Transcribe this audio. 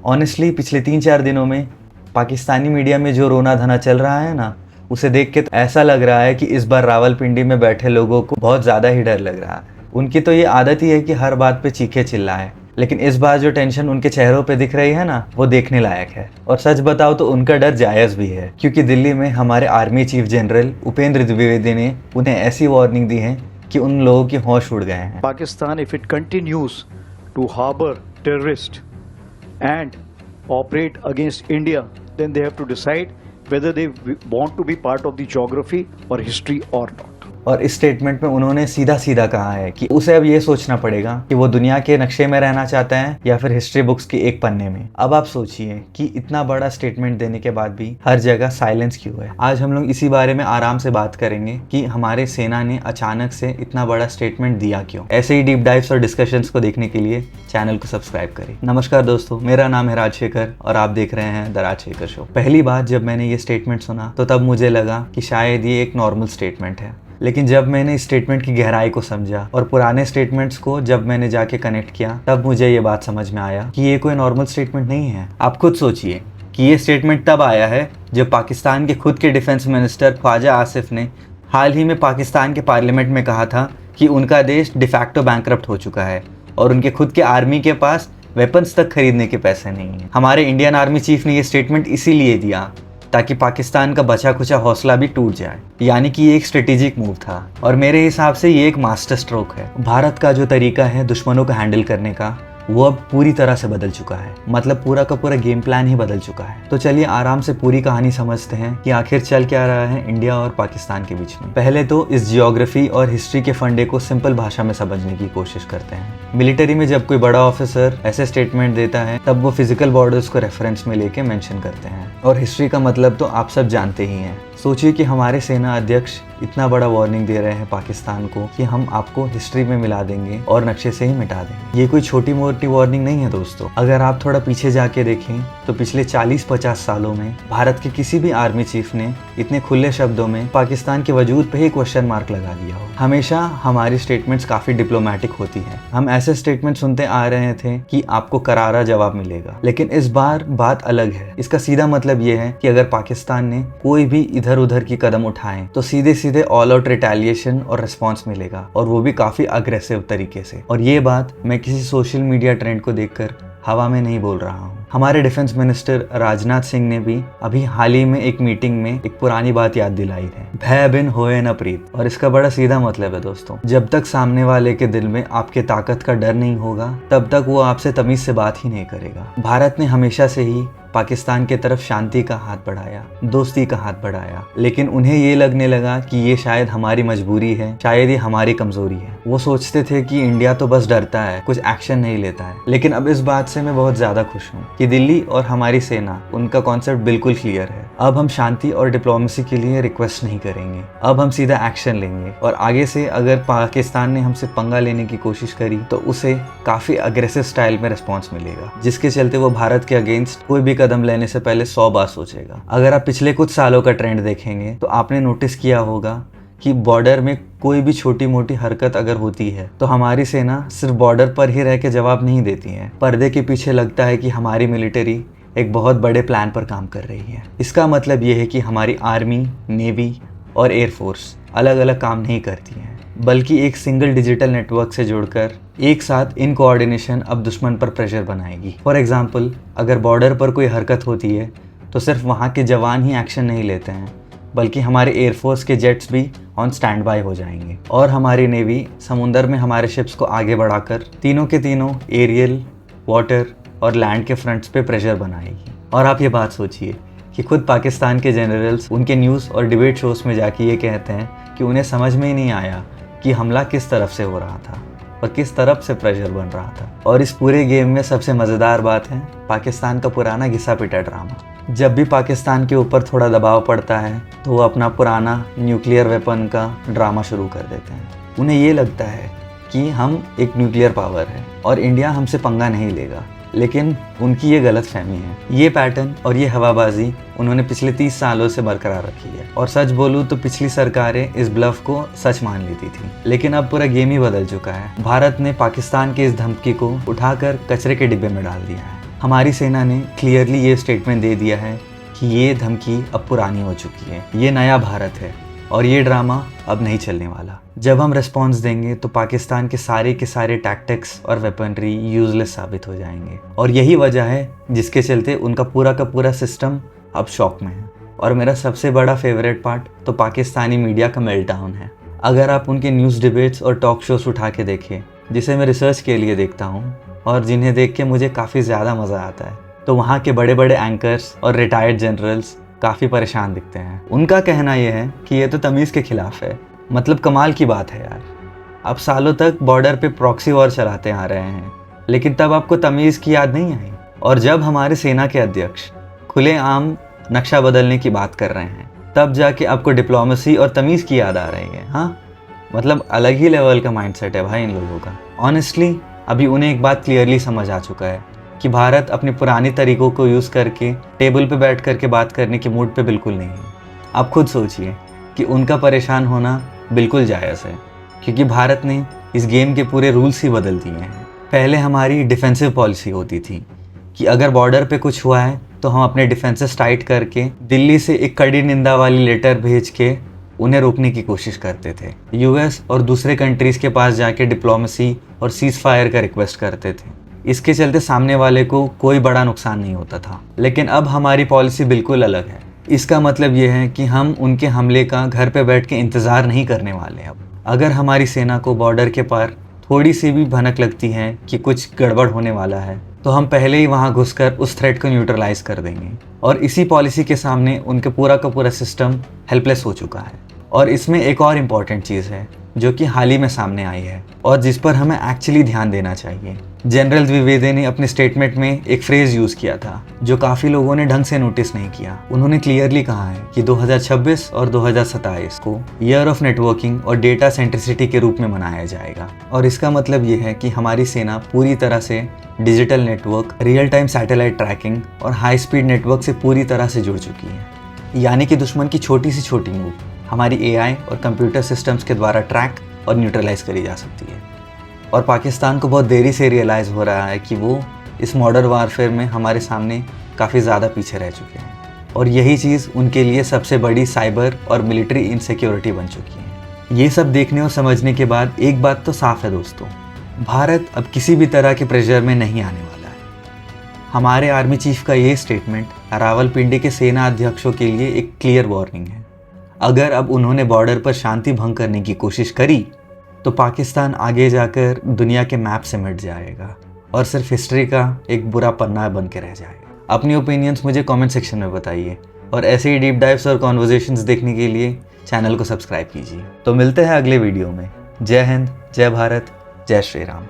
Honestly पिछले 3-4 दिनों में पाकिस्तानी मीडिया में जो रोना धना चल रहा है ना, उसे देख के तो ऐसा लग रहा है कि इस बार रावलपिंडी में बैठे लोगों को बहुत ज़्यादा ही डर लग रहा है। उनकी तो ये आदत ही है कि हर बात पे चीखे चिल्लाएं, लेकिन इस बार जो टेंशन उनके चेहरों पे दिख रही है ना, वो देखने लायक है। और सच बताओ तो उनका डर जायज़ भी है, क्योंकि दिल्ली में हमारे army chief general Upendra Dwivedi ने उन्हें ऐसी वार्निंग दी है कि उन लोगों की होश उड़ गए हैं। Pakistan, if it continues to harbor terrorists and operate against India, then they have to decide whether they want to be part of the geography or history or not. और इस स्टेटमेंट में उन्होंने सीधा सीधा कहा है कि उसे अब ये सोचना पड़ेगा कि वो दुनिया के नक्शे में रहना चाहता है या फिर हिस्ट्री बुक्स की एक पन्ने में। अब आप सोचिए कि इतना बड़ा स्टेटमेंट देने के बाद भी हर जगह साइलेंस क्यों है। आज हम लोग इसी बारे में आराम से बात करेंगे कि हमारे सेना ने अचानक से इतना बड़ा स्टेटमेंट दिया क्यों। ऐसे ही डीप डाइव्स और डिस्कशंस को देखने के लिए चैनल को सब्सक्राइब करें। नमस्कार दोस्तों, मेरा नाम है राजशेखर और आप देख रहे हैं द राजशेखर शो। पहली बार जब मैंने ये स्टेटमेंट सुना तो तब मुझे लगा कि शायद ये एक नॉर्मल स्टेटमेंट है, लेकिन जब मैंने इस स्टेटमेंट की गहराई को समझा और पुराने स्टेटमेंट्स को जब मैंने जाके कनेक्ट किया, तब मुझे ये बात समझ में आया कि ये कोई नॉर्मल स्टेटमेंट नहीं है। आप खुद सोचिए कि ये स्टेटमेंट तब आया है जब पाकिस्तान के खुद के डिफेंस मिनिस्टर ख्वाजा आसिफ ने हाल ही में पाकिस्तान के पार्लियामेंट में कहा था कि उनका देश डिफैक्टो बैंकरप्ट हो चुका है और उनके खुद के आर्मी के पास वेपन्स तक खरीदने के पैसे नहीं हैं। हमारे इंडियन आर्मी चीफ ने ये स्टेटमेंट इसीलिए दिया ताकि पाकिस्तान का बचा खुचा हौसला भी टूट जाए, यानी कि ये एक स्ट्रेटेजिक मूव था और मेरे हिसाब से ये एक मास्टर स्ट्रोक है। भारत का जो तरीका है दुश्मनों को हैंडल करने का, वो अब पूरी तरह से बदल चुका है। मतलब पूरा का पूरा गेम प्लान ही बदल चुका है। तो चलिए आराम से पूरी कहानी समझते हैं कि आखिर चल क्या रहा है इंडिया और पाकिस्तान के बीच में। पहले तो इस जियोग्राफी और हिस्ट्री के फंडे को सिंपल भाषा में समझने की कोशिश करते हैं। मिलिट्री में जब कोई बड़ा ऑफिसर ऐसे स्टेटमेंट देता है तब वो फिजिकल बॉर्डर्स को रेफरेंस में लेके मेंशन करते हैं, और हिस्ट्री का मतलब तो आप सब जानते ही हैं। सोचिए कि हमारे सेना अध्यक्ष इतना बड़ा वार्निंग दे रहे हैं पाकिस्तान को कि हम आपको हिस्ट्री में मिला देंगे और नक्शे से ही मिटा देंगे। ये कोई छोटी मोटी वार्निंग नहीं है दोस्तों। अगर आप थोड़ा पीछे जाके देखें तो पिछले 40-50 सालों में भारत के किसी भी आर्मी चीफ ने इतने खुले शब्दों में पाकिस्तान के वजूद पे ही क्वेश्चन मार्क लगा दिया हो। हमेशा हमारी स्टेटमेंट्स काफी डिप्लोमेटिक होती है। हम ऐसे स्टेटमेंट सुनते आ रहे थे कि आपको करारा जवाब मिलेगा, लेकिन इस बार बात अलग है। इसका सीधा मतलब ये है कि अगर पाकिस्तान ने कोई भी इधर उधर की कदम उठाएं तो सीधे सीधे ऑल आउट रिटेलिएशन और रिस्पॉन्स मिलेगा, और वो भी काफी अग्रेसिव तरीके से। और ये बात मैं किसी सोशल मीडिया ट्रेंड को देखकर हवा में नहीं बोल रहा हूँ। हमारे डिफेंस मिनिस्टर राजनाथ सिंह ने भी अभी हाल ही में एक मीटिंग में एक पुरानी बात याद दिलाई है, भय बिन होए न प्रीत। और इसका बड़ा सीधा मतलब है दोस्तों, जब तक सामने वाले के दिल में आपके ताकत का डर नहीं होगा तब तक वो आपसे तमीज से बात ही नहीं करेगा। भारत ने हमेशा से ही पाकिस्तान के तरफ शांति का हाथ बढ़ाया, दोस्ती का हाथ बढ़ाया, लेकिन उन्हें ये लगने लगा कि ये शायद हमारी मजबूरी है, शायद ये हमारी कमजोरी है। वो सोचते थे कि इंडिया तो बस डरता है, कुछ एक्शन नहीं लेता है। लेकिन अब इस बात से मैं बहुत ज्यादा खुश हूँ कि दिल्ली और हमारी सेना, उनका कॉन्सेप्ट बिल्कुल क्लियर है। अब हम शांति और डिप्लोमेसी के लिए रिक्वेस्ट नहीं करेंगे, अब हम सीधा एक्शन लेंगे। और आगे से अगर पाकिस्तान ने हमसे पंगा लेने की कोशिश करी तो उसे काफी अग्रेसिव स्टाइल में रिस्पॉन्स मिलेगा, जिसके चलते वो भारत के अगेंस्ट कोई भी कदम लेने से पहले 100 बार सोचेगा। अगर आप पिछले कुछ सालों का ट्रेंड देखेंगे तो आपने नोटिस किया होगा कि बॉर्डर में कोई भी छोटी मोटी हरकत अगर होती है तो हमारी सेना सिर्फ बॉर्डर पर ही रह के जवाब नहीं देती है। पर्दे के पीछे लगता है कि हमारी मिलिट्री एक बहुत बड़े प्लान पर काम कर रही है। इसका मतलब ये है कि हमारी आर्मी, नेवी और एयरफोर्स अलग अलग काम नहीं करती हैं, बल्कि एक सिंगल डिजिटल नेटवर्क से जुड़कर एक साथ इन कोऑर्डिनेशन अब दुश्मन पर प्रेशर बनाएगी। फॉर एग्जांपल, अगर बॉर्डर पर कोई हरकत होती है तो सिर्फ वहाँ के जवान ही एक्शन नहीं लेते हैं, बल्कि हमारे एयरफोर्स के जेट्स भी ऑन स्टैंड बाय हो जाएंगे, और हमारी नेवी समुंदर में हमारे शिप्स को आगे बढ़ाकर तीनों के तीनों एरियल, वाटर और लैंड के फ्रंट्स पे प्रेशर बनाएगी। और आप ये बात सोचिए कि खुद पाकिस्तान के जनरल्स उनके न्यूज़ और डिबेट शोज में जाके ये कहते हैं कि उन्हें समझ में ही नहीं आया कि हमला किस तरफ से हो रहा था और किस तरफ से प्रेशर बन रहा था। और इस पूरे गेम में सबसे मज़ेदार बात है पाकिस्तान का पुराना घिसा पिटा ड्रामा। जब भी पाकिस्तान के ऊपर थोड़ा दबाव पड़ता है तो वो अपना पुराना न्यूक्लियर वेपन का ड्रामा शुरू कर देते हैं। उन्हें ये लगता है कि हम एक न्यूक्लियर पावर है और इंडिया हमसे पंगा नहीं लेगा, लेकिन उनकी ये गलत फहमी है। ये पैटर्न और ये हवाबाजी उन्होंने पिछले 30 सालों से बरकरार रखी है। और सच बोलूँ तो पिछली सरकारें इस ब्लफ को सच मान लेती थी, लेकिन अब पूरा गेम ही बदल चुका है। भारत ने पाकिस्तान की इस धमकी को उठाकर कचरे के डिब्बे में डाल दिया है। हमारी सेना ने क्लियरली ये स्टेटमेंट दे दिया है कि ये धमकी अब पुरानी हो चुकी है, ये नया भारत है और ये ड्रामा अब नहीं चलने वाला। जब हम रिस्पॉन्स देंगे तो पाकिस्तान के सारे टैक्टिक्स और वेपनरी यूजलेस साबित हो जाएंगे और यही वजह है जिसके चलते उनका पूरा का पूरा सिस्टम अब शॉक में है। और मेरा सबसे बड़ा फेवरेट पार्ट तो पाकिस्तानी मीडिया का मेल्टडाउन है। अगर आप उनके न्यूज़ डिबेट्स और टॉक शोज उठा के देखें, जिसे मैं रिसर्च के लिए देखता हूँ और जिन्हें देख के मुझे काफ़ी ज़्यादा मज़ा आता है, तो वहाँ के बड़े बड़े एंकर्स और रिटायर्ड जनरल्स काफ़ी परेशान दिखते हैं। उनका कहना यह है कि ये तो तमीज़ के खिलाफ है। मतलब कमाल की बात है यार, आप सालों तक बॉर्डर पे प्रॉक्सी वॉर चलाते आ रहे हैं, लेकिन तब आपको तमीज़ की याद नहीं आई। और जब हमारे सेना के अध्यक्ष खुलेआम नक्शा बदलने की बात कर रहे हैं, तब जाके आपको डिप्लोमेसी और तमीज़ की याद आ रही है। हाँ, मतलब अलग ही लेवल का माइंडसेट है भाई इन लोगों का। ऑनेस्टली अभी उन्हें एक बात क्लियरली समझ आ चुका है कि भारत अपने पुराने तरीकों को यूज़ करके टेबल पे बैठ करके बात करने के मूड पे बिल्कुल नहीं है। आप खुद सोचिए कि उनका परेशान होना बिल्कुल जायज़ है, क्योंकि भारत ने इस गेम के पूरे रूल्स ही बदल दिए हैं। पहले हमारी डिफेंसिव पॉलिसी होती थी कि अगर बॉर्डर पे कुछ हुआ है तो हम अपने डिफेंसेस टाइट करके दिल्ली से एक कड़ी निंदा वाली लेटर भेज के उन्हें रोकने की कोशिश करते थे। यूएस और दूसरे कंट्रीज़ के पास जाके डिप्लोमेसी और सीज़ फायर का रिक्वेस्ट करते थे। इसके चलते सामने वाले को कोई बड़ा नुकसान नहीं होता था। लेकिन अब हमारी पॉलिसी बिल्कुल अलग है। इसका मतलब ये है कि हम उनके हमले का घर पे बैठ के इंतज़ार नहीं करने वाले। अब अगर हमारी सेना को बॉर्डर के पार थोड़ी सी भी भनक लगती है कि कुछ गड़बड़ होने वाला है, तो हम पहले ही वहाँ घुसकर उस थ्रेट को न्यूट्रलाइज कर देंगे। और इसी पॉलिसी के सामने उनके पूरा का पूरा सिस्टम हेल्पलेस हो चुका है। और इसमें एक और इम्पॉर्टेंट चीज़ है जो कि हाल ही में सामने आई है और जिस पर हमें एक्चुअली ध्यान देना चाहिए। जनरल द्विवेदी ने अपने स्टेटमेंट में एक फ्रेज़ यूज़ किया था जो काफ़ी लोगों ने ढंग से नोटिस नहीं किया। उन्होंने क्लियरली कहा है कि 2026 और 2027 को ईयर ऑफ नेटवर्किंग और डेटा सेंट्रिसिटी के रूप में मनाया जाएगा। और इसका मतलब ये है कि हमारी सेना पूरी तरह से digital network, real time satellite trekking और हाई स्पीड नेटवर्क से पूरी तरह से जुड़ चुकी है। यानी कि दुश्मन की छोटी से छोटी मूव हमारी AI और कंप्यूटर सिस्टम्स के द्वारा ट्रैक और न्यूट्रलाइज करी जा सकती है। और पाकिस्तान को बहुत देरी से रियलाइज़ हो रहा है कि वो इस मॉडर्न वारफेयर में हमारे सामने काफ़ी ज़्यादा पीछे रह चुके हैं और यही चीज़ उनके लिए सबसे बड़ी साइबर और मिलिट्री इनसिक्योरिटी बन चुकी है। ये सब देखने और समझने के बाद एक बात तो साफ है दोस्तों, भारत अब किसी भी तरह के प्रेशर में नहीं आने वाला है। हमारे आर्मी चीफ का ये स्टेटमेंट रावलपिंडी के सेना अध्यक्षों के लिए एक क्लियर वार्निंग है। अगर अब उन्होंने बॉर्डर पर शांति भंग करने की कोशिश करी तो पाकिस्तान आगे जाकर दुनिया के मैप से मिट जाएगा और सिर्फ हिस्ट्री का एक बुरा पन्ना बन के रह जाएगा। अपनी ओपिनियंस मुझे कमेंट सेक्शन में बताइए और ऐसे ही डीप डाइव्स और कॉन्वर्जेशंस देखने के लिए चैनल को सब्सक्राइब कीजिए। तो मिलते हैं अगले वीडियो में। जय हिंद, जय भारत, जय श्री राम।